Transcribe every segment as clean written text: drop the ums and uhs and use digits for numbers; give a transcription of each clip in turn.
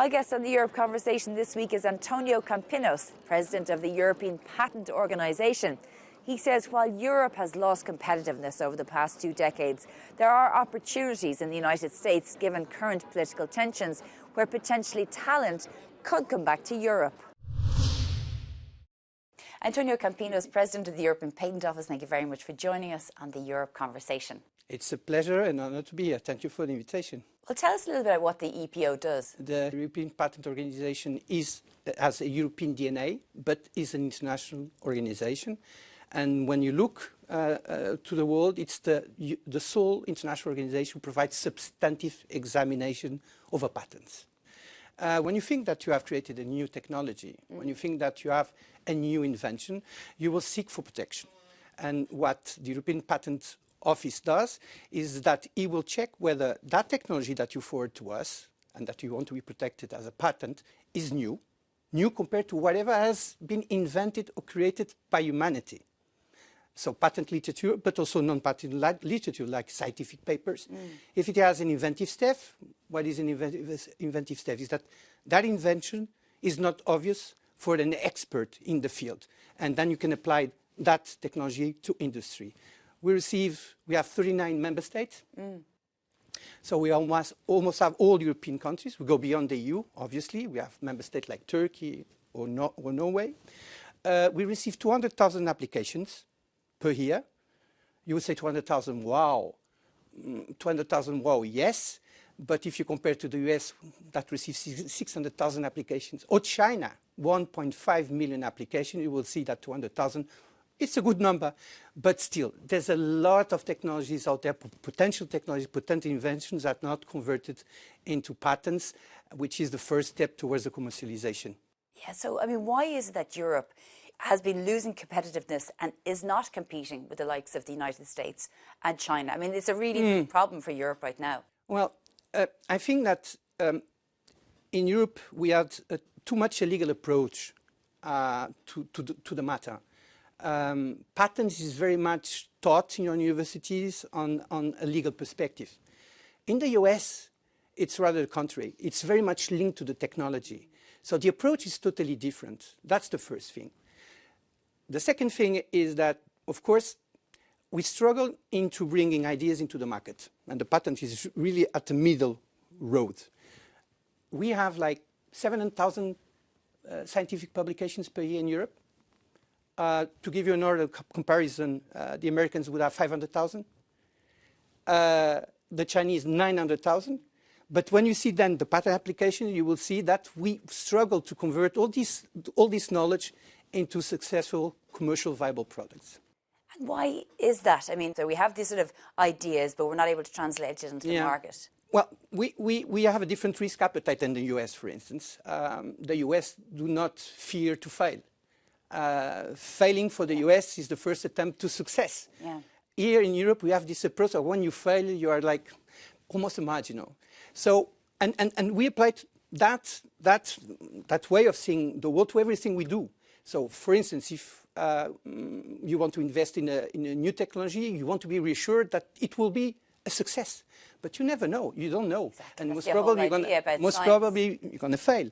My guest on the Europe Conversation this week is Antonio Campinos, President of the European Patent Organisation. He says while Europe has lost competitiveness over the past 2 decades, there are opportunities in the United States given current political tensions where potentially talent could come back to Europe. Antonio Campinos, President of the European Patent Office, thank you very much for joining us on the Europe Conversation. It's a pleasure and honor to be here. Thank you for the invitation. Well, tell us a little bit about what the EPO does. The European Patent Organization has a European DNA, but is an international organization. And when you look to the world, it's the sole international organization who provides substantive examination of a patent. When you think that you have created a new technology, when you think that you have a new invention, you will seek for protection. And what the European Patent Office does is that it will check whether that technology that you forward to us and that you want to be protected as a patent is new compared to whatever has been invented or created by humanity. So patent literature, but also non-patent literature like scientific papers. If it has an inventive step, what is an inventive step? Is that invention is not obvious for an expert in the field. And then you can apply that technology to industry. We have 39 member states. So we almost have all European countries. We go beyond the EU, obviously. We have member states like Turkey or Norway. We receive 200,000 applications per year. You would say 200,000, wow. 200,000, wow, yes. But if you compare to the US, that receives 600,000 applications. Or China, 1.5 million applications. You will see that 200,000. It's a good number, but still, there's a lot of technologies out there, potential technologies, potential inventions that are not converted into patents, which is the first step towards the commercialization. Yeah, so, I mean, why is it that Europe has been losing competitiveness and is not competing with the likes of the United States and China? I mean, it's a really big problem for Europe right now. Well, I think that in Europe, we had too much a legal approach to the matter. Patents is very much taught in universities on a legal perspective. In the US, it's rather the contrary. It's very much linked to the technology. So the approach is totally different. That's the first thing. The second thing is that, of course, we struggle into bringing ideas into the market. And the patent is really at the middle road. We have like 700,000 scientific publications per year in Europe. To give you another comparison, the Americans would have 500,000. The Chinese, 900,000. But when you see then the patent application, you will see that we struggle to convert all this knowledge into successful commercial viable products. And why is that? I mean, so we have these sort of ideas, but we're not able to translate it into the market. Well, we have a different risk appetite than the US, for instance. The US do not fear to fail. Failing for the US is the first attempt to success. Yeah. Here in Europe, we have this approach of when you fail, you are like almost marginal. So, and we applied that way of seeing the world to everything we do. So, for instance, if you want to invest in a new technology, you want to be reassured that it will be a success. But you never know. You don't know. Exactly. And most probably you're going to fail.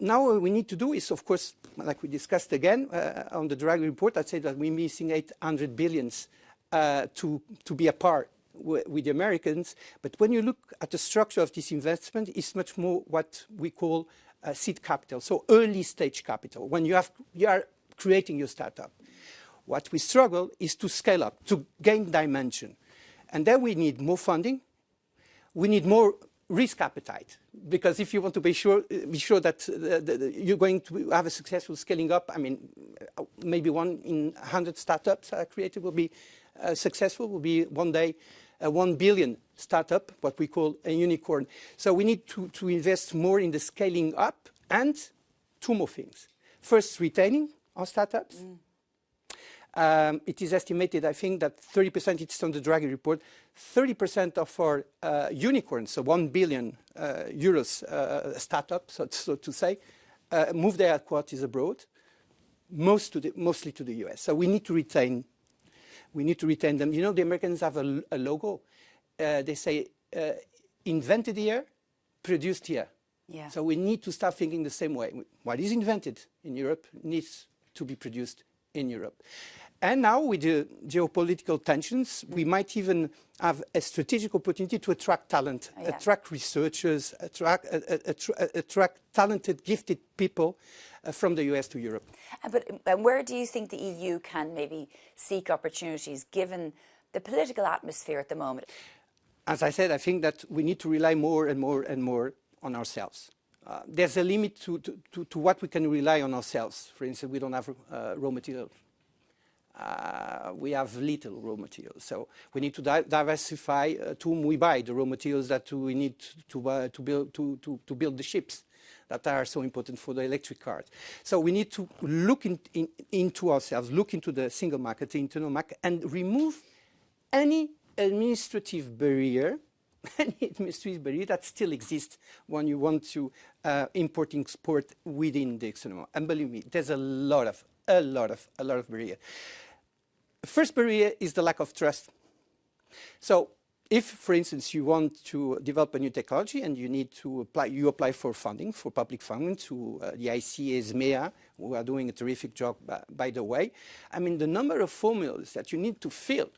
Now what we need to do is, of course, like we discussed again on the Draggy report, I'd say that we're missing 800 billions to be a par with the Americans. But when you look at the structure of this investment, it's much more what we call seed capital, so early stage capital, when you are creating your startup. What we struggle is to scale up, to gain dimension. And then we need more funding. We need more risk appetite, because if you want to be sure that you're going to have a successful scaling up, I mean, maybe 1 in 100 startups are created will be successful, will be one day a 1 billion startup, what we call a unicorn. So we need to invest more in the scaling up, and 2 more things. First, retaining our startups. It is estimated, I think, that 30%, it's on the Draggy report, 30% of our unicorns, so 1 billion euros startup, so to say, move their headquarters abroad, mostly to the US. So we need to retain them. You know, the Americans have a logo. They say, invented here, produced here. Yeah. So we need to start thinking the same way. What is invented in Europe needs to be produced in Europe. And now with the geopolitical tensions, we might even have a strategic opportunity to attract talent, attract researchers, attract talented, gifted people from the US to Europe. But where do you think the EU can maybe seek opportunities given the political atmosphere at the moment? As I said, I think that we need to rely more and more and more on ourselves. There's a limit to what we can rely on ourselves. For instance, we don't have raw materials. We have little raw materials, so we need to diversify to whom we buy the raw materials that we need to build the ships that are so important for the electric cars. So we need to look into ourselves, look into the single market, the internal market, and remove any administrative barrier that still exists when you want to import and export within the external market. And believe me, there's a lot of barrier. First barrier is the lack of trust. So if, for instance, you want to develop a new technology and you need to apply for funding, for public funding to the IC, ESMEA, who are doing a terrific job, by the way. I mean, the number of formulas that you need to fill,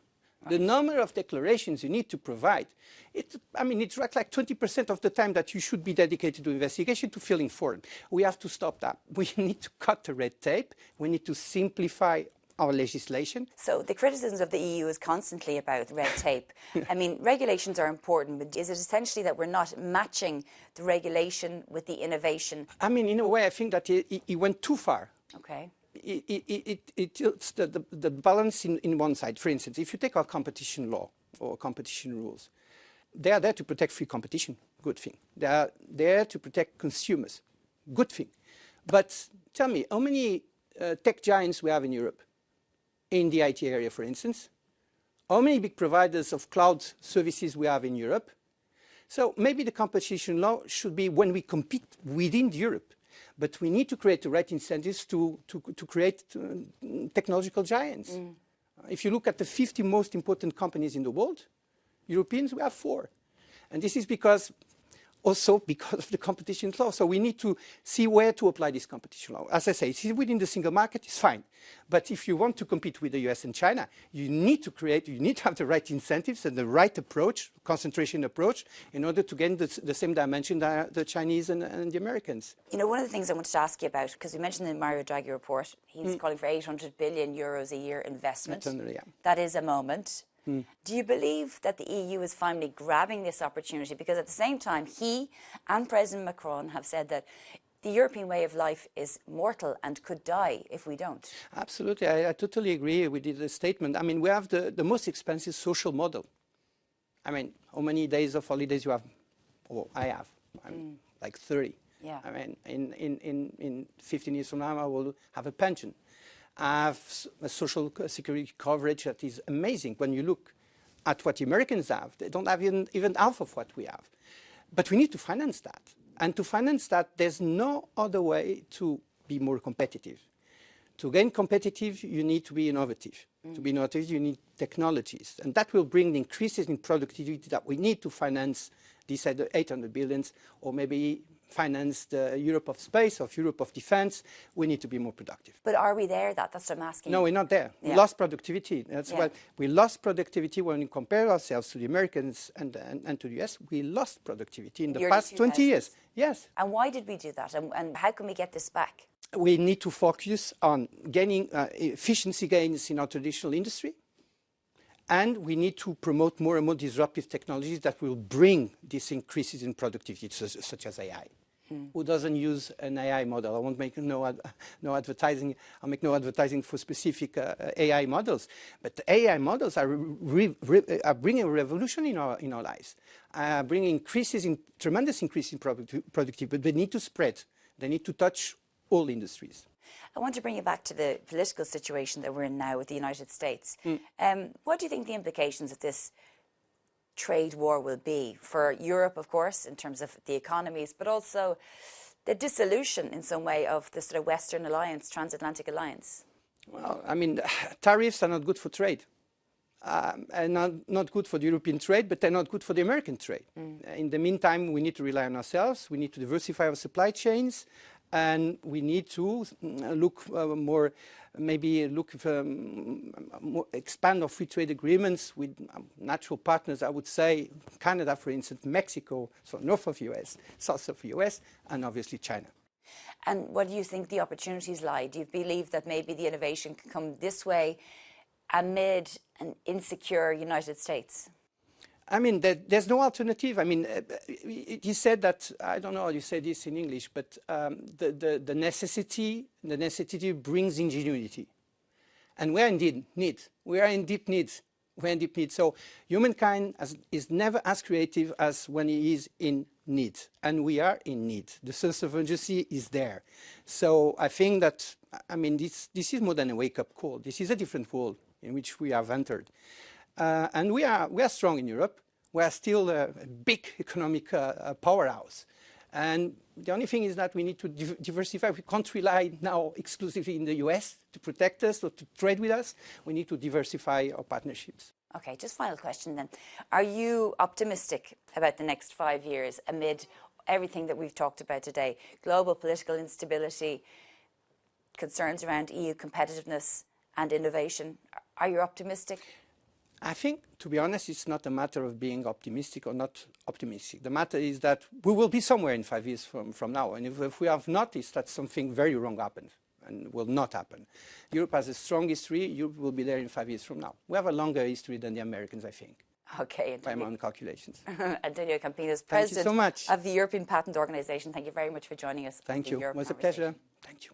the number of declarations you need to provide, it's like 20% of the time that you should be dedicated to investigation to filling form. We have to stop that. We need to cut the red tape. We need to simplify our legislation. So the criticisms of the EU is constantly about red tape. I mean, regulations are important, but is it essentially that we're not matching the regulation with the innovation? I mean, in a way, I think that it went too far. Okay. It tilts the balance in one side. For instance, if you take our competition law or competition rules, they are there to protect free competition, good thing. They are there to protect consumers, good thing. But tell me, how many tech giants we have in Europe? In the IT area, for instance? How many big providers of cloud services we have in Europe? So maybe the competition law should be when we compete within Europe. But we need to create the right incentives to create technological giants. If you look at the 50 most important companies in the world, Europeans, we have 4. And this is also because of the competition law. So we need to see where to apply this competition law. As I say, within the single market, it's fine. But if you want to compete with the US and China, you need to have the right incentives and the right approach, concentration approach, in order to gain the same dimension that the Chinese and the Americans. You know, one of the things I wanted to ask you about, because we mentioned in the Mario Draghi report, he's calling for 800 billion euros a year investment. That is a moment. Do you believe that the EU is finally grabbing this opportunity? Because at the same time, he and President Macron have said that the European way of life is mortal and could die if we don't. Absolutely. I totally agree with the statement. I mean, we have the most expensive social model. I mean, how many days of holidays you have? Oh, I have. Like 30. Yeah. I mean, in 15 years from now, I will have a pension. I have a social security coverage that is amazing. When you look at what the Americans have, they don't have even half of what we have. But we need to finance that. And to finance that, there's no other way to be more competitive. To gain competitive, you need to be innovative. To be innovative, you need technologies. And that will bring the increases in productivity that we need to finance these 800 billions, or maybe finance the Europe of space, of Europe of defense. We need to be more productive. But are we there? That's what I'm asking. No, we're not there. Yeah. We lost productivity. That's why we lost productivity when we compare ourselves to the Americans and to the US. We lost productivity in the past 20 years. Yes. And why did we do that? And how can we get this back? We need to focus on gaining efficiency gains in our traditional industry. And we need to promote more and more disruptive technologies that will bring these increases in productivity, such as AI. Who doesn't use an AI model? I won't make no advertising. I'll make no advertising for specific AI models. But the AI models are bringing a revolution in our lives, bringing tremendous increase in productivity. But they need to spread. They need to touch all industries. I want to bring you back to the political situation that we're in now with the United States. What do you think the implications of this trade war will be for Europe, of course, in terms of the economies, but also the dissolution in some way of the sort of Western alliance, transatlantic alliance? Well, I mean, tariffs are not good for trade. and not good for the European trade, but they're not good for the American trade. In the meantime, we need to rely on ourselves. We need to diversify our supply chains, and we need to look more, maybe look more, expand our free trade agreements with natural partners. I would say Canada, for instance, Mexico, so north of US, south of US, and obviously China. And what do you think the opportunities lie? Do you believe that maybe the innovation can come this way amid an insecure United States? I mean, there's no alternative. I mean, you said that, I don't know how you say this in English, but the necessity brings ingenuity. And we're in deep need. We are in deep need. We're in deep need. So humankind is never as creative as when he is in need. And we are in need. The sense of urgency is there. So I think that, I mean, this is more than a wake-up call. This is a different world in which we have entered. And we are strong in Europe. We are still a big economic powerhouse. And the only thing is that we need to diversify. We can't rely now exclusively in the US to protect us or to trade with us. We need to diversify our partnerships. Okay, just final question then. Are you optimistic about the next 5 years amid everything that we've talked about today? Global political instability, concerns around EU competitiveness and innovation. Are you optimistic? I think, to be honest, it's not a matter of being optimistic or not optimistic. The matter is that we will be somewhere in 5 years from now. And if we have noticed that something very wrong happened and will not happen. Europe has a strong history. Europe will be there in 5 years from now. We have a longer history than the Americans, I think. Okay. By my own calculations. Antonio Campinos, President so much. of the European Patent Organization. Thank you very much for joining us. Thank you. It was a pleasure. Thank you.